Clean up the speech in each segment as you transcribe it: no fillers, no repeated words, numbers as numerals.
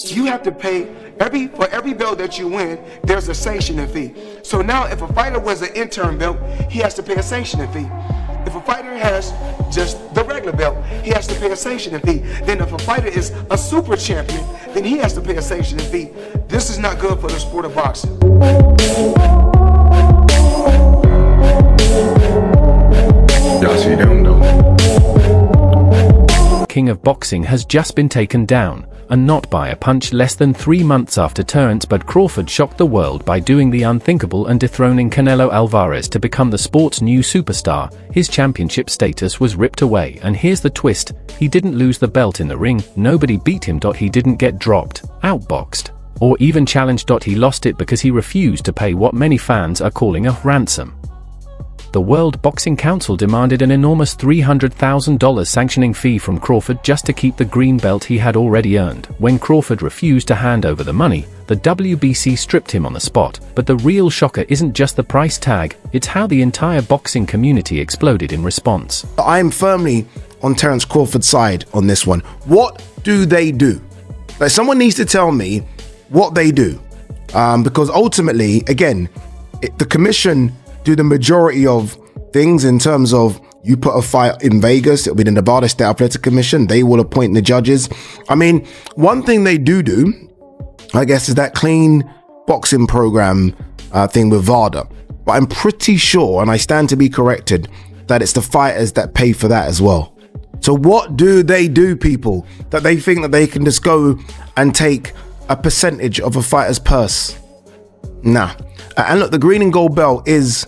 You have to pay for every belt that you win, there's a sanctioning fee. So now if a fighter was an interim belt, he has to pay a sanctioning fee. If a fighter has just the regular belt, he has to pay a sanctioning fee. Then if a fighter is a super champion, then he has to pay a sanctioning fee. This is not good for the sport of boxing. Y'all see them though. King of boxing has just been taken down, and not by a punch. Less than 3 months after Terence Crawford shocked the world by doing the unthinkable and dethroning Canelo Alvarez to become the sport's new superstar, his championship status was ripped away. And here's the twist: he didn't lose the belt in the ring, nobody beat him. He didn't get dropped, outboxed, or even challenged. He lost it because he refused to pay what many fans are calling a ransom. The World Boxing Council demanded an enormous $300,000 sanctioning fee from Crawford just to keep the green belt he had already earned. When Crawford refused to hand over the money, the WBC stripped him on the spot. But the real shocker isn't just the price tag, it's how the entire boxing community exploded in response. I'm firmly on Terence Crawford's side on this one. What do they do? Like, someone needs to tell me what they do. Because ultimately, again, the commission do the majority of things in terms of, you put a fight in Vegas, it'll be the Nevada State Athletic Commission, they will appoint the judges. I mean, one thing they do, I guess, is that clean boxing program thing with VADA. But I'm pretty sure, and I stand to be corrected, that it's the fighters that pay for that as well. So what do they do, people, that they think that they can just go and take a percentage of a fighter's purse? Nah. And look, the green and gold belt is,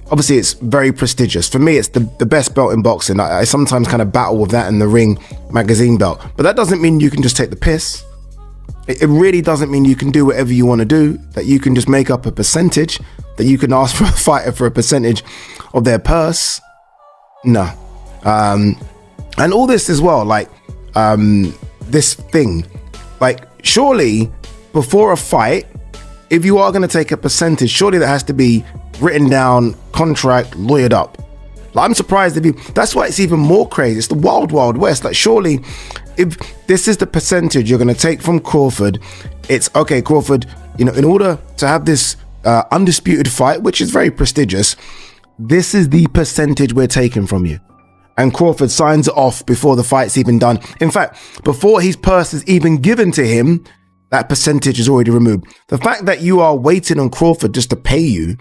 obviously, it's very prestigious. For me, it's the best belt in boxing. I sometimes kind of battle with that in the Ring magazine belt. But that doesn't mean you can just take the piss. It really doesn't mean you can do whatever you want to do, that you can just make up a percentage, that you can ask for a fighter for a percentage of their purse. No. And all this as well, like, this thing, like, surely before a fight, if you are going to take a percentage, surely that has to be written down, contract, lawyered up. Like, I'm surprised if you, that's why it's even more crazy. It's the wild, wild west. Like, surely if this is the percentage you're going to take from Crawford, it's okay, Crawford, you know, in order to have this undisputed fight, which is very prestigious, this is the percentage we're taking from you. And Crawford signs it off before the fight's even done. In fact, before his purse is even given to him, that percentage is already removed. The fact that you are waiting on Crawford just to pay you,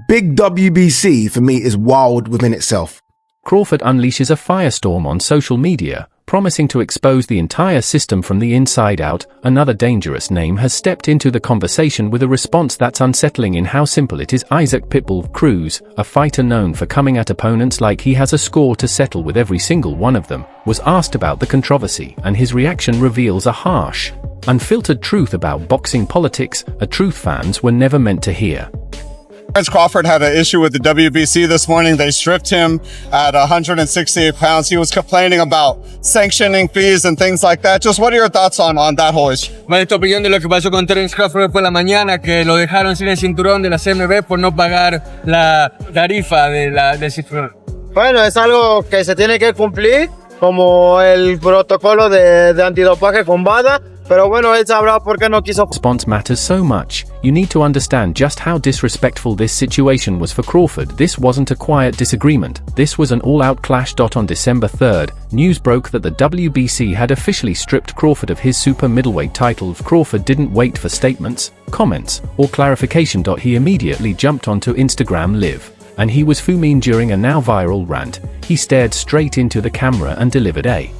big WBC for me is wild within itself. Crawford unleashes a firestorm on social media, promising to expose the entire system from the inside out. Another dangerous name has stepped into the conversation with a response that's unsettling in how simple it is. Isaac Pitbull Cruz, a fighter known for coming at opponents like he has a score to settle with every single one of them, was asked about the controversy, and his reaction reveals a harsh, unfiltered truth about boxing politics, a truth fans were never meant to hear. Terence Crawford had an issue with the WBC this morning. They stripped him at 168 pounds. He was complaining about sanctioning fees and things like that. Just what are your thoughts on that whole issue? ¿Cuál es tu opinión de lo que pasó con Terence Crawford por la mañana, que lo dejaron sin el cinturón de la CMB por no pagar la tarifa del cinturón? Bueno, es algo que se tiene que cumplir, como el protocolo de antidopaje con VADA. Pero bueno, él sabrá por qué no quiso. Response matters so much. You need to understand just how disrespectful this situation was for Crawford. This wasn't a quiet disagreement. This was an all-out clash. On December 3rd, news broke that the WBC had officially stripped Crawford of his super middleweight title. Crawford didn't wait for statements, comments, or clarification. He immediately jumped onto Instagram Live, and he was fuming during a now viral rant. He stared straight into the camera and delivered a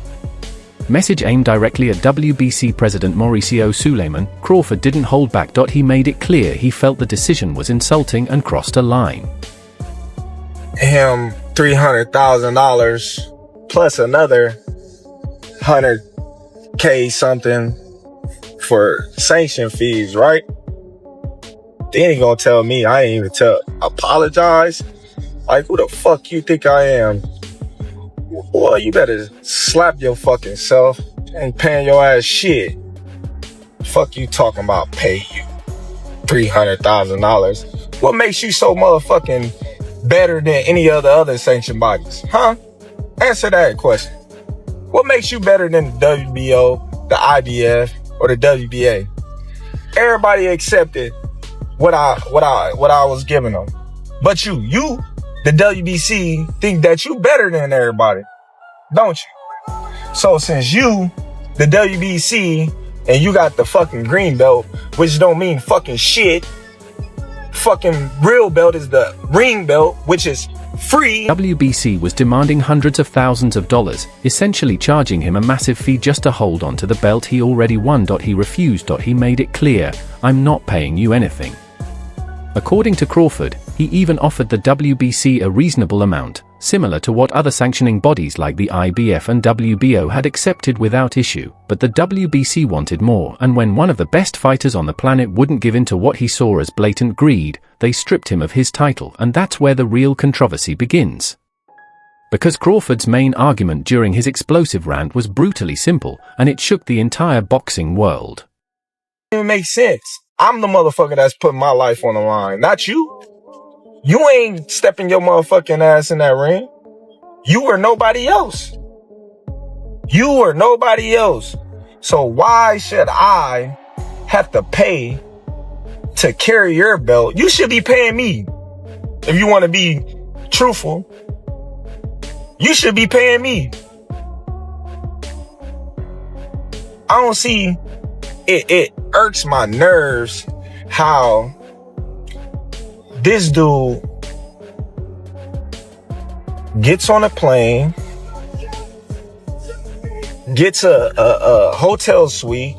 message aimed directly at WBC President Mauricio Suleiman. Crawford didn't hold back. He made it clear he felt the decision was insulting and crossed a line. Him $300,000 plus another $100K something for sanction fees, right? Then he gonna tell me I ain't even apologize? Like, who the fuck you think I am? Well, you better slap your fucking self. Ain't paying your ass shit. Fuck you talking about pay you $300,000. What makes you so motherfucking better than any other sanction bodies? Huh? Answer that question. What makes you better than the WBO, the IBF, or the WBA? Everybody accepted what I was giving them. But you, the WBC, think that you better than everybody, don't you? So since you, the WBC, and you got the fucking green belt, which don't mean fucking shit. Fucking real belt is the ring belt, which is free. WBC was demanding hundreds of thousands of dollars, essentially charging him a massive fee just to hold on to the belt he already won. He refused. He made it clear, "I'm not paying you anything." According to Crawford, he even offered the WBC a reasonable amount, similar to what other sanctioning bodies like the IBF and WBO had accepted without issue, but the WBC wanted more, and when one of the best fighters on the planet wouldn't give in to what he saw as blatant greed, they stripped him of his title, and that's where the real controversy begins. Because Crawford's main argument during his explosive rant was brutally simple, and it shook the entire boxing world. It makes sense. I'm the motherfucker that's putting my life on the line, not you. You ain't stepping your motherfucking ass in that ring. You or nobody else. You or nobody else. So why should I have to pay to carry your belt? You should be paying me. If you want to be truthful, you should be paying me. I don't see it irks my nerves how this dude gets on a plane, gets a hotel suite,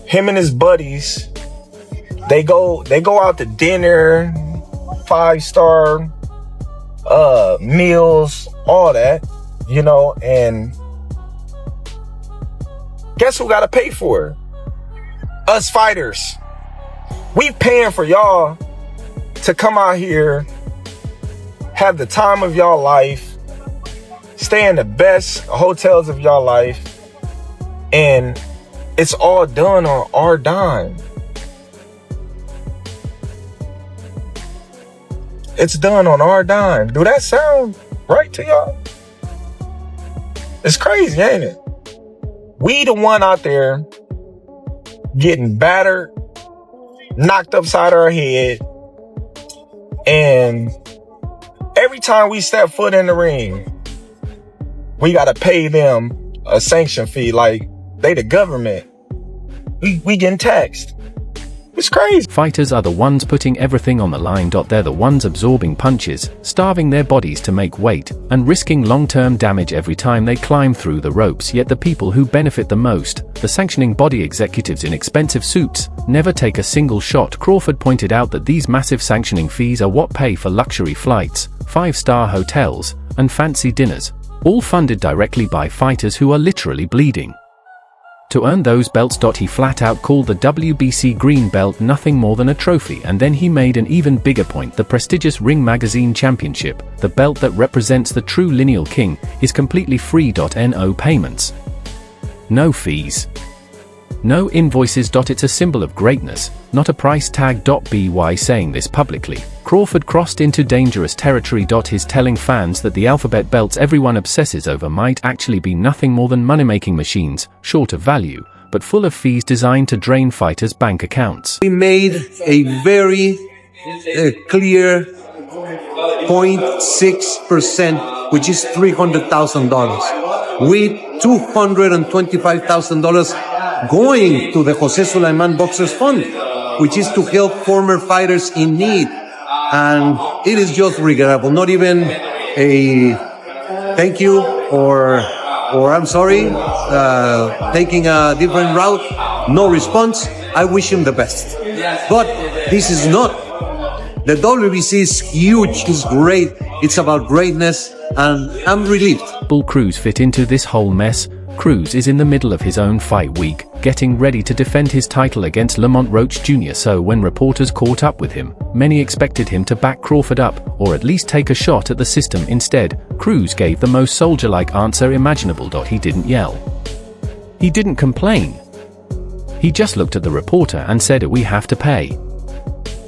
him and his buddies, they go out to dinner, 5-star meals, all that, you know, and guess who gotta pay for it? Us fighters. We paying for y'all to come out here, have the time of y'all life, stay in the best hotels of y'all life, and it's all done on our dime. It's done on our dime. Do that sound right to y'all? It's crazy, ain't it? We the one out there getting battered, knocked upside our head, and every time we step foot in the ring, we gotta pay them a sanction fee like they the government. We getting taxed. It's crazy. Fighters are the ones putting everything on the line. They're the ones absorbing punches, starving their bodies to make weight, and risking long-term damage every time they climb through the ropes. Yet the people who benefit the most, the sanctioning body executives in expensive suits, never take a single shot. Crawford pointed out that these massive sanctioning fees are what pay for luxury flights, 5-star hotels, and fancy dinners, all funded directly by fighters who are literally bleeding. To earn those belts, he flat out called the WBC green belt nothing more than a trophy, and then he made an even bigger point. The prestigious Ring Magazine Championship, the belt that represents the true lineal king, is completely free. No payments. No fees. No invoices. It's a symbol of greatness, not a price tag. By saying this publicly, Crawford crossed into dangerous territory. He's telling fans that the alphabet belts everyone obsesses over might actually be nothing more than money-making machines, short of value, but full of fees designed to drain fighters' bank accounts. We made a very clear 0.6%, which is $300,000, with $225,000 going to the Jose Sulaiman Boxers Fund, which is to help former fighters in need. And it is just regrettable. Not even a thank you or I'm sorry, taking a different route, no response. I wish him the best. But this is not. The WBC is huge, it's great, it's about greatness, and I'm relieved. Pitbull Cruz fit into this whole mess. Cruz is in the middle of his own fight week, getting ready to defend his title against Lamont Roach Jr. So when reporters caught up with him, many expected him to back Crawford up, or at least take a shot at the system. Instead, Cruz gave the most soldier-like answer imaginable. He didn't yell. He didn't complain. He just looked at the reporter and said, "We have to pay."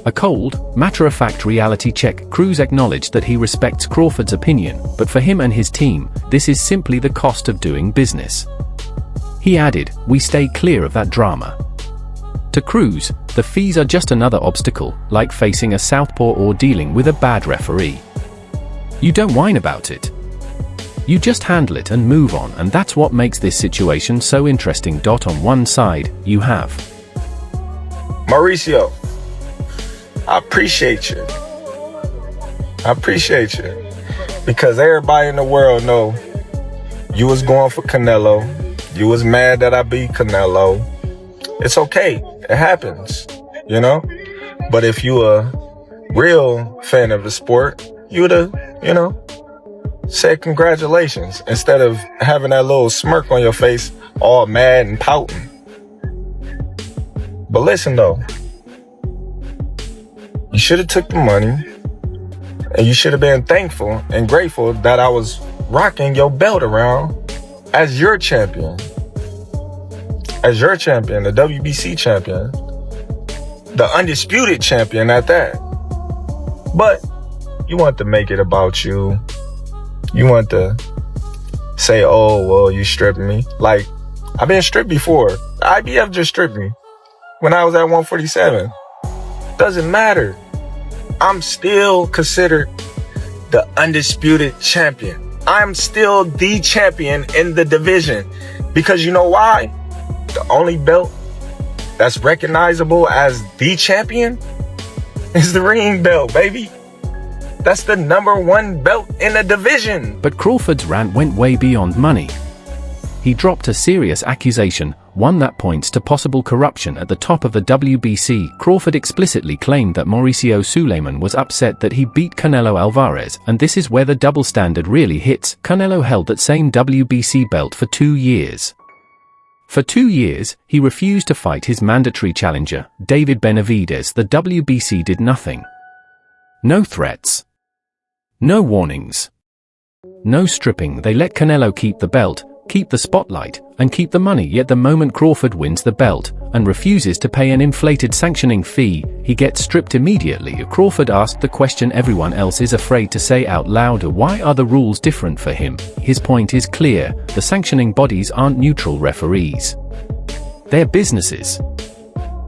A cold, matter-of-fact reality check. Cruz acknowledged that he respects Crawford's opinion, but for him and his team, this is simply the cost of doing business. He added, "We stay clear of that drama." To Cruz, the fees are just another obstacle, like facing a southpaw or dealing with a bad referee. You don't whine about it. You just handle it and move on, and that's what makes this situation so interesting. On one side, you have Mauricio, I appreciate you. I appreciate you. Because everybody in the world know you was going for Canelo. You was mad that I beat Canelo. It's okay. It happens, you know? But if you a real fan of the sport, you would have, said congratulations instead of having that little smirk on your face, all mad and pouting. But listen though, you should have took the money and you should have been thankful and grateful that I was rocking your belt around as your champion. As your champion, the WBC champion, the undisputed champion at that. But you want to make it about you. You want to say, oh, well, you stripped me. Like, I've been stripped before. The IBF just stripped me when I was at 147. Doesn't matter. I'm still considered the undisputed champion. I'm still the champion in the division. Because you know why? The only belt that's recognizable as the champion is the ring belt, baby. That's the #1 belt in the division. But Crawford's rant went way beyond money. He dropped a serious accusation, one that points to possible corruption at the top of the WBC. Crawford explicitly claimed that Mauricio Suleiman was upset that he beat Canelo Alvarez, and this is where the double standard really hits. Canelo held that same WBC belt for 2 years. For 2 years, he refused to fight his mandatory challenger, David Benavidez. The WBC did nothing. No threats. No warnings. No stripping. They let Canelo keep the belt, keep the spotlight, and keep the money. Yet the moment Crawford wins the belt, and refuses to pay an inflated sanctioning fee, he gets stripped immediately. Crawford asked the question everyone else is afraid to say out loud: why are the rules different for him? His point is clear: the sanctioning bodies aren't neutral referees. They're businesses.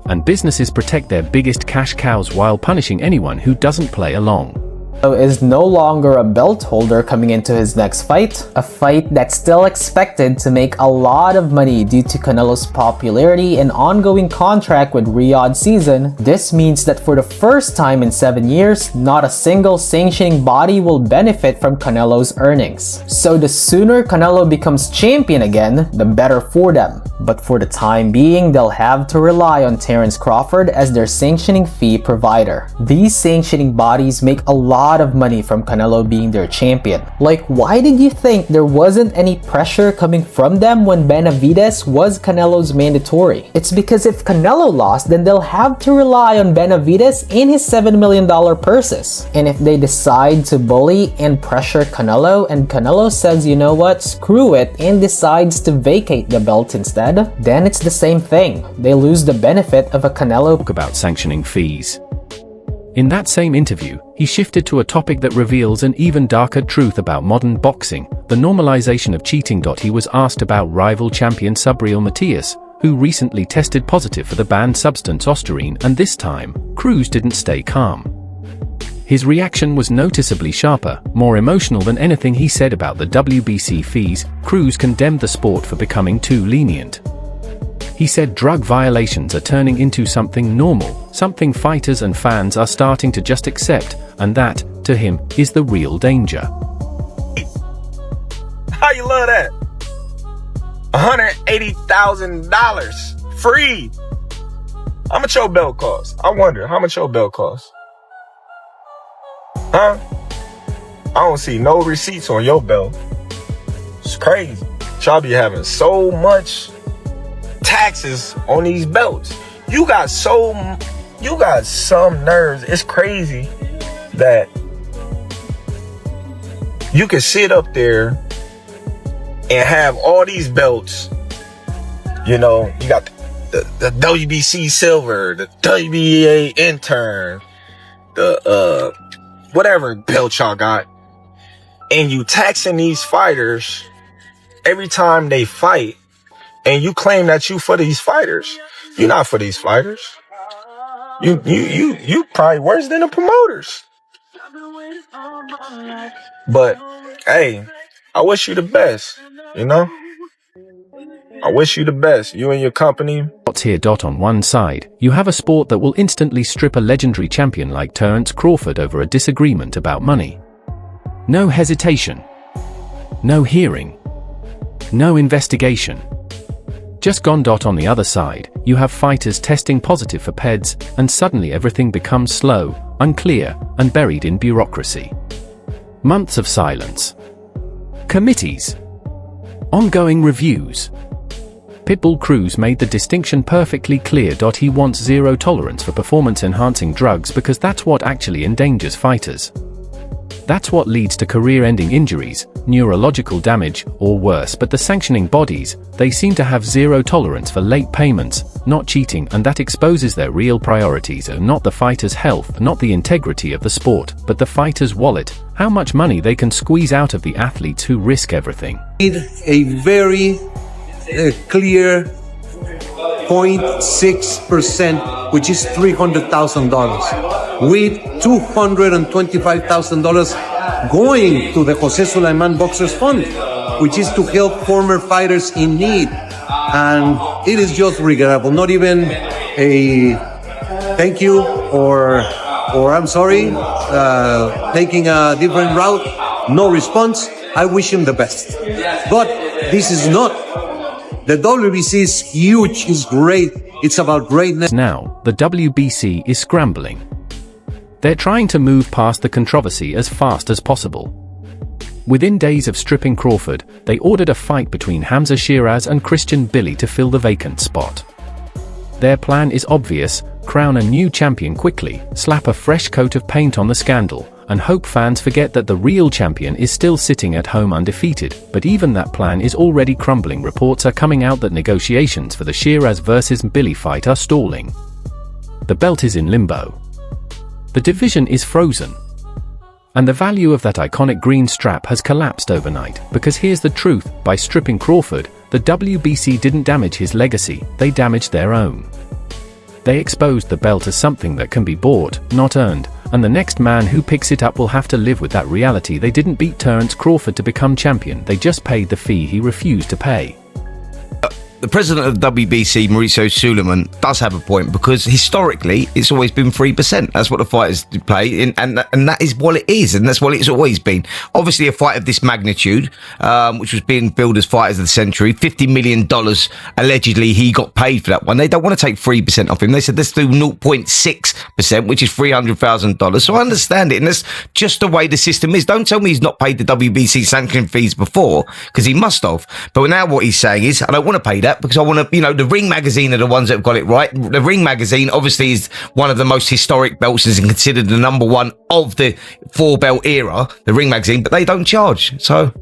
And businesses protect their biggest cash cows while punishing anyone who doesn't play along. Is no longer a belt holder coming into his next fight, a fight that's still expected to make a lot of money due to Canelo's popularity and ongoing contract with Riyadh Season. This means that for the first time in 7 years, not a single sanctioning body will benefit from Canelo's earnings. So the sooner Canelo becomes champion again, the better for them. But for the time being, they'll have to rely on Terence Crawford as their sanctioning fee provider. These sanctioning bodies make a lot of money from Canelo being their champion. Like, why did you think there wasn't any pressure coming from them when Benavidez was Canelo's mandatory? It's because if Canelo lost, then they'll have to rely on Benavidez and his $7 million purses. And if they decide to bully and pressure Canelo, and Canelo says, you know what, screw it, and decides to vacate the belt instead, then it's the same thing. They lose the benefit of a Canelo. About sanctioning fees. In that same interview, he shifted to a topic that reveals an even darker truth about modern boxing, the normalization of cheating. He was asked about rival champion Subriel Matias, who recently tested positive for the banned substance ostarine, and this time, Cruz didn't stay calm. His reaction was noticeably sharper, more emotional than anything he said about the WBC fees. Cruz condemned the sport for becoming too lenient. He said drug violations are turning into something normal, something fighters and fans are starting to just accept, and that, to him, is the real danger. How you love that? $180,000 free. How much your belt cost? I wonder, how much your belt cost? Huh? I don't see no receipts on your belt. It's crazy. Y'all be having so much taxes on these belts. You got some nerves. It's crazy that you can sit up there and have all these belts. You know, you got the WBC silver, the WBA intern, the whatever belt y'all got, and you taxing these fighters every time they fight, and you claim that you for these fighters. You're not for these fighters. You probably worse than the promoters. But hey, I wish you the best, you know? I wish you the best, you and your company. Here. On one side, you have a sport that will instantly strip a legendary champion like Terence Crawford over a disagreement about money. No hesitation. No hearing. No investigation. Just gone. On the other side, you have fighters testing positive for PEDs, and suddenly everything becomes slow, unclear, and buried in bureaucracy. Months of silence. Committees. Ongoing reviews. Pitbull Cruz made the distinction perfectly clear. He wants zero tolerance for performance-enhancing drugs because that's what actually endangers fighters. That's what leads to career-ending injuries, neurological damage, or worse. But the sanctioning bodies, they seem to have zero tolerance for late payments, not cheating, and that exposes their real priorities are not the fighter's health, not the integrity of the sport, but the fighter's wallet, how much money they can squeeze out of the athletes who risk everything. A very clear 0.6%, which is $300,000, with $225,000 going to the Jose Sulaiman Boxers Fund, which is to help former fighters in need. And it is just regrettable. Not even a thank you or I'm sorry, taking a different route, no response. I wish him the best. But this is not. The WBC is huge, is great. It's about greatness. Now, the WBC is scrambling. They're trying to move past the controversy as fast as possible. Within days of stripping Crawford, they ordered a fight between Hamza Shiraz and Christian Billy to fill the vacant spot. Their plan is obvious: crown a new champion quickly, slap a fresh coat of paint on the scandal, and hope fans forget that the real champion is still sitting at home undefeated. But even that plan is already crumbling. Reports are coming out that negotiations for the Shiraz vs. Billy fight are stalling. The belt is in limbo. The division is frozen. And the value of that iconic green strap has collapsed overnight, because here's the truth: by stripping Crawford, the WBC didn't damage his legacy, they damaged their own. They exposed the belt as something that can be bought, not earned, and the next man who picks it up will have to live with that reality. They didn't beat Terence Crawford to become champion, they just paid the fee he refused to pay. The president of the WBC, Mauricio Suleiman, does have a point, because historically it's always been 3%. That's what the fighters pay, and that is what it is, and that's what it's always been. Obviously, a fight of this magnitude, which was being billed as fighters of the century, $50 million allegedly he got paid for that one. They don't want to take 3% off him. They said let's do 0.6%, which is $300,000. So I understand it, and that's just the way the system is. Don't tell me he's not paid the WBC sanction fees before, because he must have. But now what he's saying is, I don't want to pay that, because I want to, the Ring Magazine are the ones that have got it right. The Ring Magazine obviously is one of the most historic belts and considered the number one of the 4-belt era, the Ring Magazine, but they don't charge. So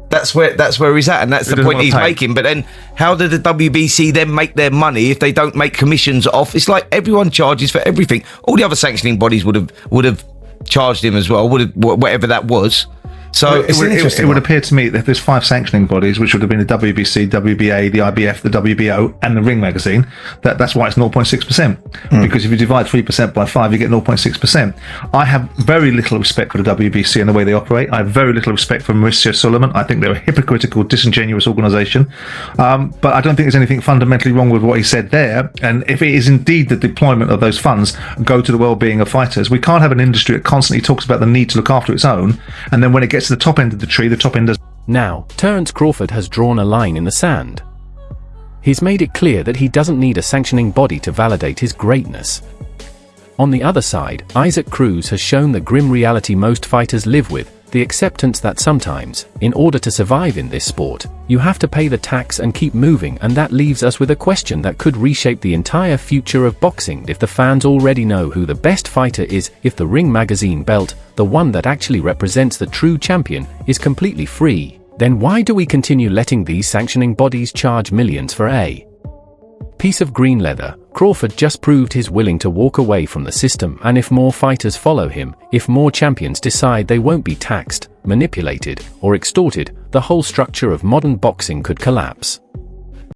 that's where he's at, and that's the point he's making. But then how did the WBC then make their money if they don't make commissions off? It's like everyone charges for everything. All the other sanctioning bodies would have charged him as well, whatever that was. So it would appear to me that there's 5 sanctioning bodies, which would have been the WBC, WBA, the IBF, the WBO, and the Ring Magazine. That's why it's 0.6%. Because if you divide 3% by 5, you get 0.6%. I have very little respect for the WBC and the way they operate. I have very little respect for Mauricio Suleiman. I think they're a hypocritical, disingenuous organisation. But I don't think there's anything fundamentally wrong with what he said there. And if it is indeed the deployment of those funds go to the well-being of fighters, we can't have an industry that constantly talks about the need to look after its own, and then when it gets to the top end of the tree, the top end does. Now, Terence Crawford has drawn a line in the sand. He's made it clear that he doesn't need a sanctioning body to validate his greatness. On the other side, Isaac Cruz has shown the grim reality most fighters live with, the acceptance that sometimes, in order to survive in this sport, you have to pay the tax and keep moving. And that leaves us with a question that could reshape the entire future of boxing. If the fans already know who the best fighter is, if the Ring Magazine belt, the one that actually represents the true champion, is completely free, then why do we continue letting these sanctioning bodies charge millions for a piece of green leather? Crawford just proved he's willing to walk away from the system, and if more fighters follow him, if more champions decide they won't be taxed, manipulated, or extorted, the whole structure of modern boxing could collapse.